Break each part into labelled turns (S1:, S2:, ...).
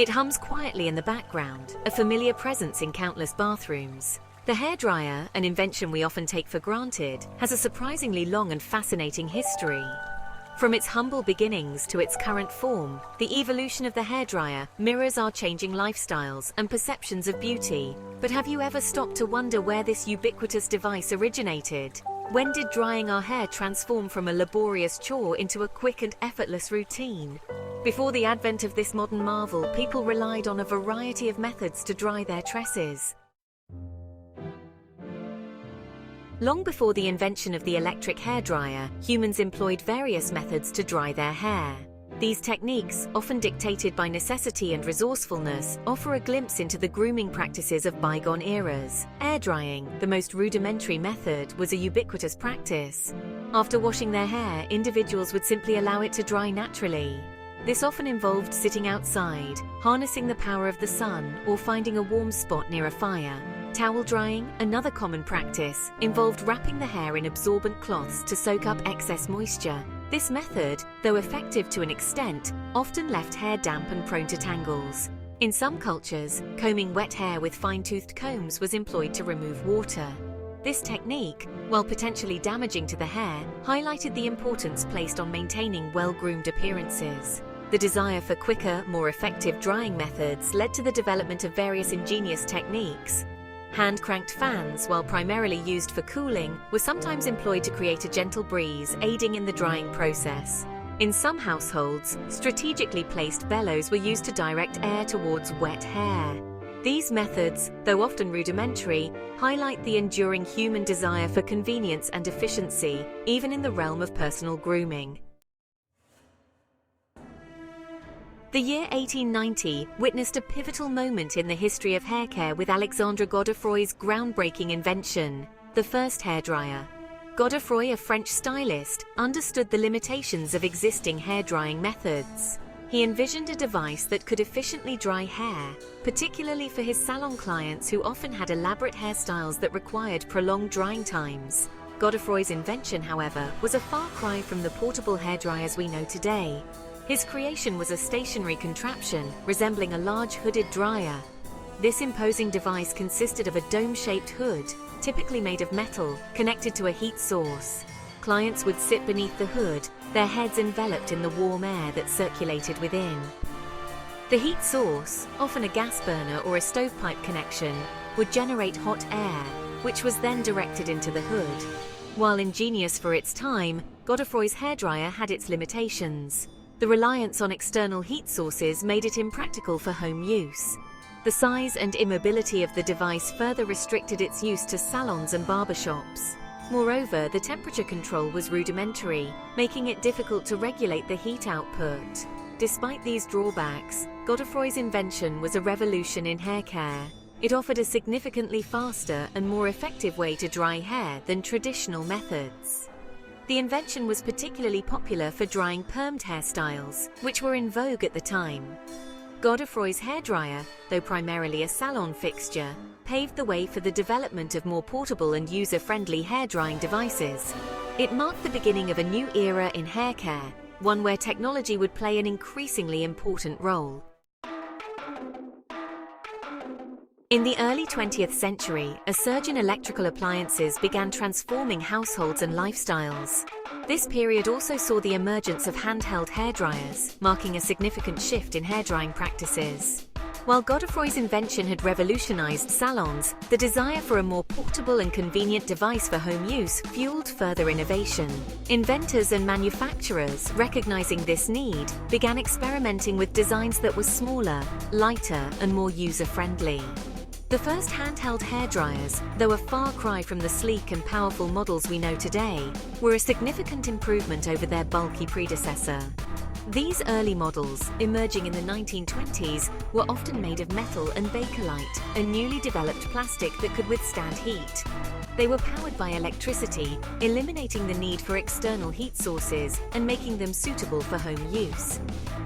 S1: It hums quietly in the background, a familiar presence in countless bathrooms. The hairdryer, an invention we often take for granted, has a surprisingly long and fascinating history. From its humble beginnings to its current form, the evolution of the hairdryer mirrors our changing lifestyles and perceptions of beauty. But have you ever stopped to wonder where this ubiquitous device originated? When did drying our hair transform from a laborious chore into a quick and effortless routine? Before the advent of this modern marvel, people relied on a variety of methods to dry their tresses. Long before the invention of the electric hairdryer, humans employed various methods to dry their hair. These techniques, often dictated by necessity and resourcefulness, offer a glimpse into the grooming practices of bygone eras. Air drying, the most rudimentary method, was a ubiquitous practice. After washing their hair, individuals would simply allow it to dry naturally. This often involved sitting outside, harnessing the power of the sun, or finding a warm spot near a fire. Towel drying, another common practice, involved wrapping the hair in absorbent cloths to soak up excess moisture. This method, though effective to an extent, often left hair damp and prone to tangles. In some cultures, combing wet hair with fine-toothed combs was employed to remove water. This technique, while potentially damaging to the hair, highlighted the importance placed on maintaining well-groomed appearances. The desire for quicker, more effective drying methods led to the development of various ingenious techniques. Hand-cranked fans, while primarily used for cooling, were sometimes employed to create a gentle breeze, aiding in the drying process. In some households, strategically placed bellows were used to direct air towards wet hair. These methods, though often rudimentary, highlight the enduring human desire for convenience and efficiency, even in the realm of personal grooming. The year 1890 witnessed a pivotal moment in the history of hair care with Alexandre Godefroy's groundbreaking invention, the first hairdryer. Godefroy, a French stylist, understood the limitations of existing hair drying methods. He envisioned a device that could efficiently dry hair, particularly for his salon clients who often had elaborate hairstyles that required prolonged drying times. Godefroy's invention, however, was a far cry from the portable hairdryers we know today. His creation was a stationary contraption resembling a large hooded dryer. This imposing device consisted of a dome-shaped hood, typically made of metal, connected to a heat source. Clients would sit beneath the hood, their heads enveloped in the warm air that circulated within. The heat source, often a gas burner or a stovepipe connection, would generate hot air, which was then directed into the hood. While ingenious for its time, Godefroy's hairdryer had its limitations. The reliance on external heat sources made it impractical for home use. The size and immobility of the device further restricted its use to salons and barbershops. Moreover, the temperature control was rudimentary, making it difficult to regulate the heat output. Despite these drawbacks, Godefroy's invention was a revolution in hair care. It offered a significantly faster and more effective way to dry hair than traditional methods. The invention was particularly popular for drying permed hairstyles, which were in vogue at the time. Godefroy's hairdryer, though primarily a salon fixture, paved the way for the development of more portable and user-friendly hair-drying devices. It marked the beginning of a new era in hair care, one where technology would play an increasingly important role. In the early 20th century, a surge in electrical appliances began transforming households and lifestyles. This period also saw the emergence of handheld hairdryers, marking a significant shift in hairdrying practices. While Godefroy's invention had revolutionized salons, the desire for a more portable and convenient device for home use fueled further innovation. Inventors and manufacturers, recognizing this need, began experimenting with designs that were smaller, lighter, and more user-friendly. The first handheld hairdryers, though a far cry from the sleek and powerful models we know today, were a significant improvement over their bulky predecessor. These early models, emerging in the 1920s, were often made of metal and Bakelite, a newly developed plastic that could withstand heat. They were powered by electricity, eliminating the need for external heat sources and making them suitable for home use.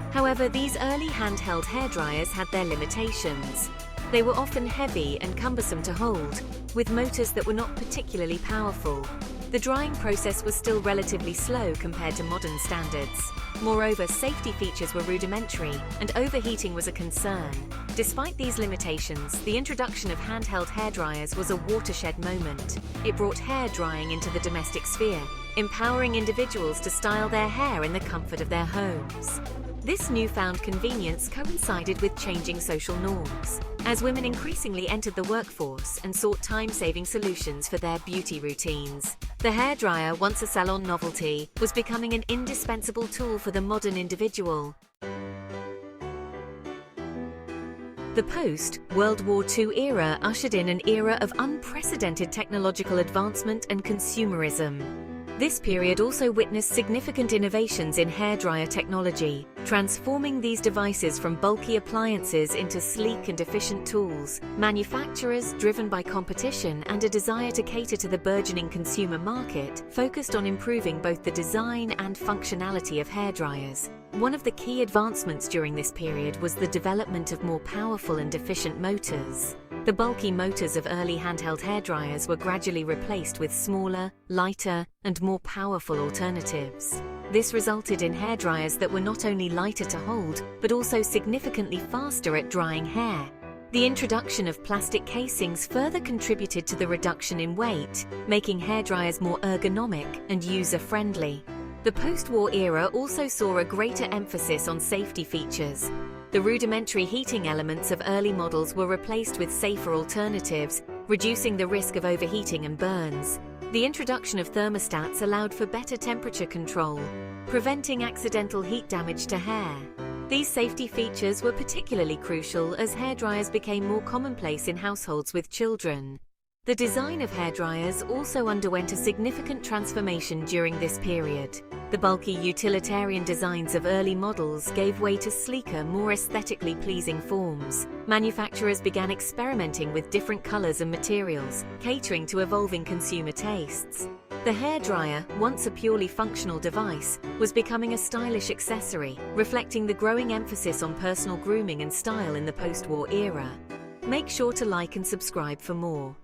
S1: However, these early handheld hairdryers had their limitations. They were often heavy and cumbersome to hold, with motors that were not particularly powerful. The drying process was still relatively slow compared to modern standards. Moreover, safety features were rudimentary, and overheating was a concern. Despite these limitations, the introduction of handheld hairdryers was a watershed moment. It brought hair drying into the domestic sphere, empowering individuals to style their hair in the comfort of their homes. This newfound convenience coincided with changing social norms, as women increasingly entered the workforce and sought time-saving solutions for their beauty routines. The hairdryer, once a salon novelty, was becoming an indispensable tool for the modern individual. The post-World War II era ushered in an era of unprecedented technological advancement and consumerism. This period also witnessed significant innovations in hairdryer technology, transforming these devices from bulky appliances into sleek and efficient tools. Manufacturers, driven by competition and a desire to cater to the burgeoning consumer market, focused on improving both the design and functionality of hairdryers. One of the key advancements during this period was the development of more powerful and efficient motors. The bulky motors of early handheld hairdryers were gradually replaced with smaller, lighter, and more powerful alternatives. This resulted in hairdryers that were not only lighter to hold, but also significantly faster at drying hair. The introduction of plastic casings further contributed to the reduction in weight, making hairdryers more ergonomic and user-friendly. The post-war era also saw a greater emphasis on safety features. The rudimentary heating elements of early models were replaced with safer alternatives, reducing the risk of overheating and burns. The introduction of thermostats allowed for better temperature control, preventing accidental heat damage to hair. These safety features were particularly crucial as hairdryers became more commonplace in households with children. The design of hairdryers also underwent a significant transformation during this period. The bulky utilitarian designs of early models gave way to sleeker, more aesthetically pleasing forms. Manufacturers began experimenting with different colors and materials, catering to evolving consumer tastes. The hairdryer, once a purely functional device, was becoming a stylish accessory, reflecting the growing emphasis on personal grooming and style in the post-war era. Make sure to like and subscribe for more.